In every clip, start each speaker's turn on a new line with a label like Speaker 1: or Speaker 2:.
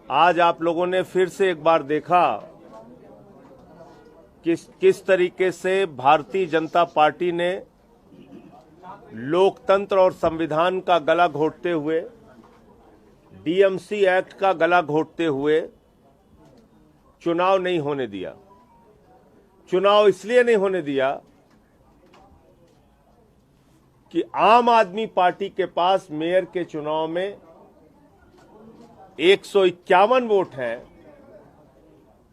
Speaker 1: आज आप लोगों ने फिर से एक बार देखा किस तरीके से भारतीय जनता पार्टी ने लोकतंत्र और संविधान का गला घोंटते हुए, डीएमसी एक्ट का गला घोंटते हुए चुनाव नहीं होने दिया। चुनाव इसलिए नहीं होने दिया कि आम आदमी पार्टी के पास मेयर के चुनाव में 151 वोट हैं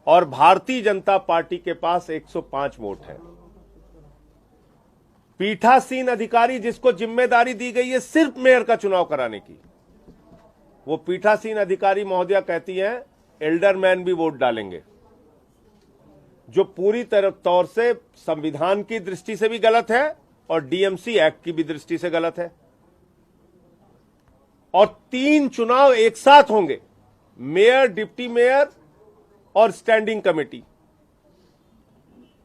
Speaker 1: और भारतीय जनता पार्टी के पास 105 वोट हैं। पीठासीन अधिकारी जिसको जिम्मेदारी दी गई है सिर्फ मेयर का चुनाव कराने की, वो पीठासीन अधिकारी महोदया कहती हैं एल्डरमैन भी वोट डालेंगे, जो पूरी तरह तौर से संविधान की दृष्टि से भी गलत है और डीएमसी एक्ट की भी दृष्टि से गलत है। और 3 चुनाव एक साथ होंगे, मेयर, डिप्टी मेयर और स्टैंडिंग कमेटी।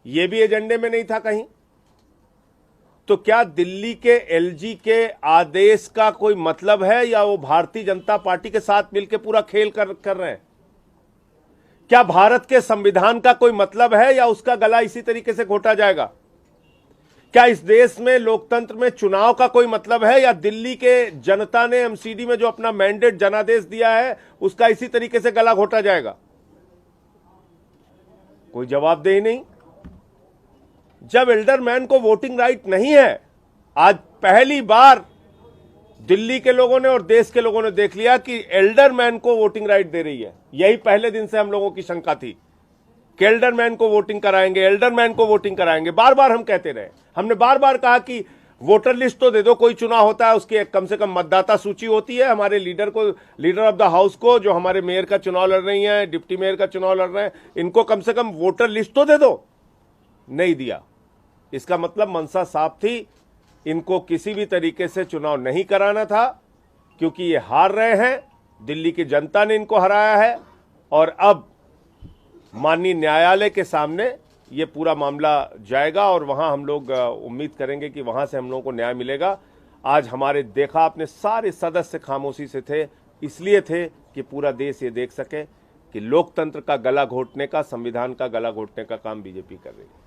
Speaker 1: यह भी एजेंडे में नहीं था कहीं। तो क्या दिल्ली के एलजी के आदेश का कोई मतलब है या वो भारतीय जनता पार्टी के साथ मिलकर पूरा खेल कर रहे हैं? क्या भारत के संविधान का कोई मतलब है या उसका गला इसी तरीके से घोटा जाएगा? क्या इस देश में लोकतंत्र में चुनाव का कोई मतलब है या दिल्ली के जनता ने एमसीडी में जो अपना मैंडेट जनादेश दिया है उसका इसी तरीके से गला घोटा जाएगा? कोई जवाबदेही नहीं। जब एल्डरमैन को वोटिंग राइट नहीं है, आज पहली बार दिल्ली के लोगों ने और देश के लोगों ने देख लिया कि एल्डरमैन को वोटिंग राइट दे रही है। यही पहले दिन से हम लोगों की शंका थी कि एल्डरमैन को वोटिंग कराएंगे, एल्डरमैन को वोटिंग कराएंगे। बार बार हम कहते रहे, हमने बार बार कहा कि वोटर लिस्ट तो दे दो, कोई चुनाव होता है उसकी कम से कम मतदाता सूची होती है, हमारे लीडर को, लीडर ऑफ द हाउस को, जो हमारे मेयर का चुनाव लड़ रही हैं, डिप्टी मेयर का चुनाव लड़ रहे हैं, इनको कम से कम वोटर लिस्ट तो दे दो। नहीं दिया। इसका मतलब मंशा साफ थी, इनको किसी भी तरीके से चुनाव नहीं कराना था, क्योंकि ये हार रहे हैं, दिल्ली की जनता ने इनको हराया है और अब माननीय न्यायालय के सामने ये पूरा मामला जाएगा और वहां हम लोग उम्मीद करेंगे कि वहां से हम लोगों को न्याय मिलेगा। आज हमारे देखा आपने सारे सदस्य खामोशी से थे, इसलिए थे कि पूरा देश ये देख सके कि लोकतंत्र का गला घोंटने का, संविधान का गला घोंटने का काम बीजेपी कर रही है।